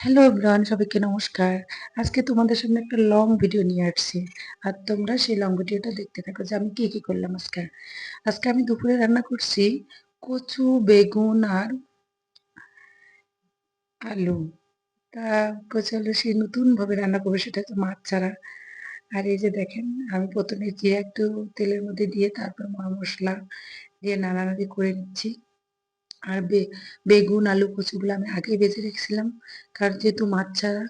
Hello everyone, সবাইকে নমস্কার। আজকে তোমাদের সামনে একটা লং ভিডিও নিয়ে আসছি। আর তোমরা সেই লং ভিডিওটা দেখতে থাকো যে আমি কি করলাম আজকে। আজকে আমি দুপুরে রান্না করছি কচু, বেগুন আর আলু। তা কচু আলু সেই নতুনভাবে রান্না করবো, সেটা হচ্ছে মাছ ছাড়া। আর এই যে দেখেন, আমি প্রথমে জিরা একটু তেলের মধ্যে দিয়ে তারপর মশলা দিয়ে নাড়ানাড়ি করে নিচ্ছি। আর বেগুন, আলু, কচুগুলো আমি আগেই ভেজে রেখেছিলাম, কারণ যেহেতু মাছ ছাড়া,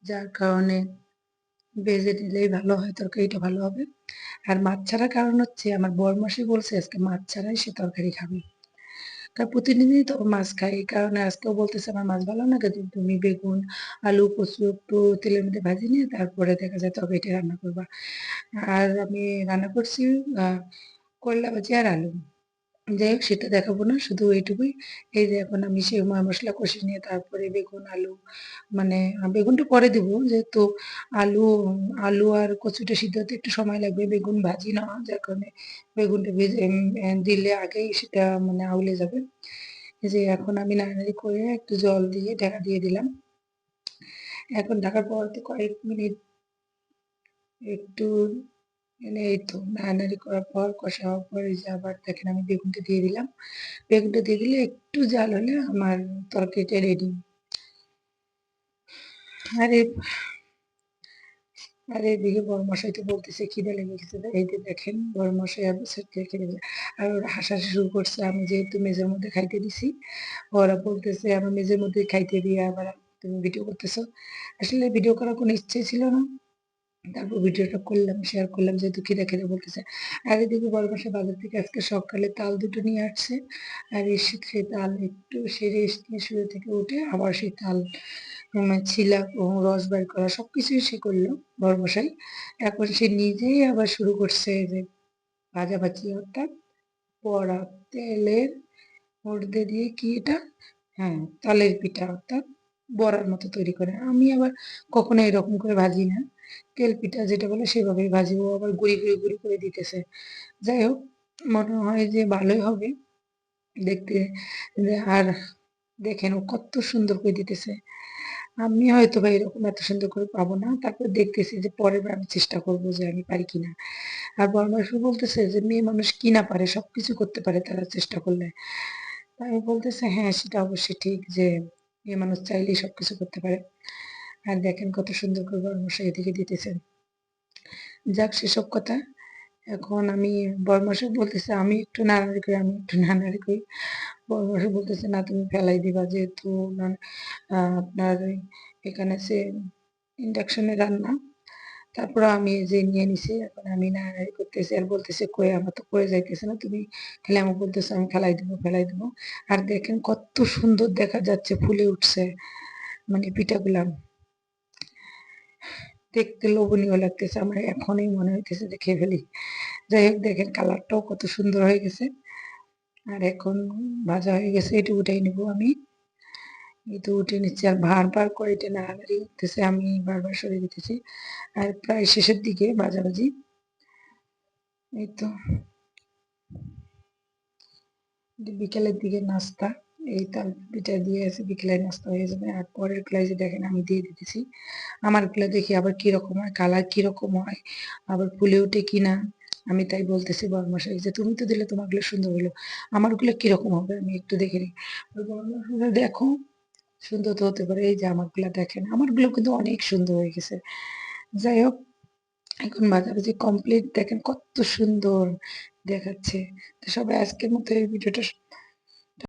যার কারণে ভেজে নিলেই ভালো হয়, তরকারিটা ভালো হবে। আর মাছ ছাড়ার কারণ হচ্ছে আমার বরমাসি বলছে আজকে মাছ ছাড়াই সে তরকারি খাবে, কারণ প্রতিদিনই তো মাছ খাই। এই কারণে আজকেও বলতেছে আমার মাছ ভালো না, কিন্তু তুমি বেগুন, আলু, কচু একটু তেলের মধ্যে ভাজি নিয়ে তারপরে দেখা যায় তরকারিটা রান্না করবা। আর আমি রান্না করছি করলা ভাজি আর আলু। যাই হোক, সেটা দেখাবো না, শুধু এইটুকুই। এই যে এখন আমি সেই মশলা কষিয়ে নিয়ে তারপরে বেগুন, আলু, মানে বেগুনটা পরে দিব, যেহেতু আলু আলু আর কচুটা সিদ্ধ হতে একটু সময় লাগবে, বেগুন ভাজি না, যার কারণে বেগুনটা ভেজে দিলে আগেই সেটা মানে আউলে যাবে। এই যে এখন আমি নাড়ানাড়ি করে একটু জল দিয়ে ঢাকা দিয়ে দিলাম। এখন ঢাকার পর তো কয়েক মিনিট একটু মানে এই তো নাড়ানাড়ি করার পর, কষা হওয়ার পর, এই যে আবার দেখেন আমি বেগুনটা দিয়ে দিলাম। বেগুনটা দিয়ে দিলে একটু জাল হলে আমার তরকারিটা রেডি। আরে আরে এদিকে বড় মশাই তো বলতেছে খিদে লেগে গেছে, এই যে দেখেন বড় মশাই আবার খেয়ে খেতে গেছে। আর ওরা হাসাহাসি শুরু করছে, আমি যেহেতু মেজের মধ্যে খাইতে দিছি, ওরা বলতেছে আমার মেজের মধ্যে খাইতে দিয়ে আবার তুমি ভিডিও করতেছো। আসলে ভিডিও করার কোনো ইচ্ছে ছিল না, তারপর ভিডিওটা করলাম, শেয়ার করলাম, যেহেতু খিদে খিদে বলতেছে। আর এদিকে বড় মশাই বাজার থেকে আজকে সকালে তাল দুটো নিয়ে আসছে। আর এসে সেই তাল একটু সেরে এসে শুয়ে থেকে উঠে আবার সেই তাল ছিলা ও রস বের করা সবকিছুই সে করলো বড়মশাই। এখন সে নিজেই আবার শুরু করছে যে ভাজাভাজি, অর্থাৎ বড়া, তেলের মধ্যে দিয়ে কি এটা, হ্যাঁ, তালের পিঠা, অর্থাৎ বড়ার মতো তৈরি করে। আমি আবার কখনো এরকম করে ভাজি না, তেল পিঠা যেটা বলে সেভাবেই ভাজি। ও আবার গুঁড়ি গুঁড়ি গুঁড়ি করে দিতেছে। যাই হোক, মনে হয় যে ভালোই হবে দেখতে। আর দেখেন ও কত সুন্দর করে দিতেছে। আমি হয়তো বা এরকম এত সুন্দর করে পাবো না, তারপর দেখতেছি যে পরের বার আমি চেষ্টা করবো যে আমি পারি কিনা। আর বড় মাসু বলতেছে যে মেয়ে মানুষ কি না পারে, সবকিছু করতে পারে তারা চেষ্টা করলে। আমি বলতেছে হ্যাঁ, সেটা অবশ্যই ঠিক যে মেয়ে মানুষ চাইলেই সবকিছু করতে পারে। আর দেখেন কত সুন্দর করে বড় মশাই এদিকে দিতেছেন। যাক, সেসব কথা। এখন আমি বড় মশাই বলতেছে আমি একটু নাড়ানাড়ি করি, আমি একটু নাড়ানাড়ি করি। বড় মশাই বলতেছে না, তুমি ফেলাই দিবা, যেহেতু আপনার এখানে সে ইন্ডাকশনে রান্না। তারপর আমি এই যে নিয়ে নিছি, এখন আমি নাড়ানাড়ি করতেছি আর বলতেছি কই আমার তো পড়ে যাইতেছে না, তুমি খালি আমাকে বলতেছো আমি ফেলাই দিব ফেলাই দিব। আর দেখেন কত সুন্দর দেখা যাচ্ছে, ফুলে উঠছে মানে পিঠাগুলা, দেখতে লোভনীয় লাগতেছে। আমার এখনই মনে হইতেছে যে খেয়ে ফেলি। যাই হোক, দেখেন কালারটাও কত সুন্দর হয়ে গেছে। আর এখন ভাজা হয়ে গেছে, এটা উঠাই নিব আমি। এই তো উঠে নিচ্ছি, আর বারবার করে এটা নাড়ানাড়ি করতেছে, আমি বারবার সরিয়ে দিতেছি। আর প্রায় শেষের দিকে ভাজাভাজি। এই তো বিকেলের দিকে নাস্তা, এই তাল পিঠা দিয়ে আছে, বিকেলের নাস্তা হয়ে যাবে। আর পরের গুলাই যে দেখেন আমি দিয়ে দিতেছি। আমার গুলা দেখি আবার কিরকম হয়, কালার কিরকম হয়, আবার ফুলে ওঠে কিনা। আমি তাই বলতেছি বড়মশাই যে তুমি তো দিলে তোমার গুলো সুন্দর হলো, আমার গুলো কিরকম হবে আমি একটু দেখে নিই। বড়মশাই বলে, দেখো সুন্দর তো হতে পারে, এই যে আমার গুলা দেখেন, আমার গুলো কিন্তু অনেক সুন্দর হয়ে গেছে। যাই হোক, এখন ভাজাভাজি কমপ্লিট, দেখেন কত সুন্দর দেখাচ্ছে। তো সবাই আজকের মতো এই ভিডিওটা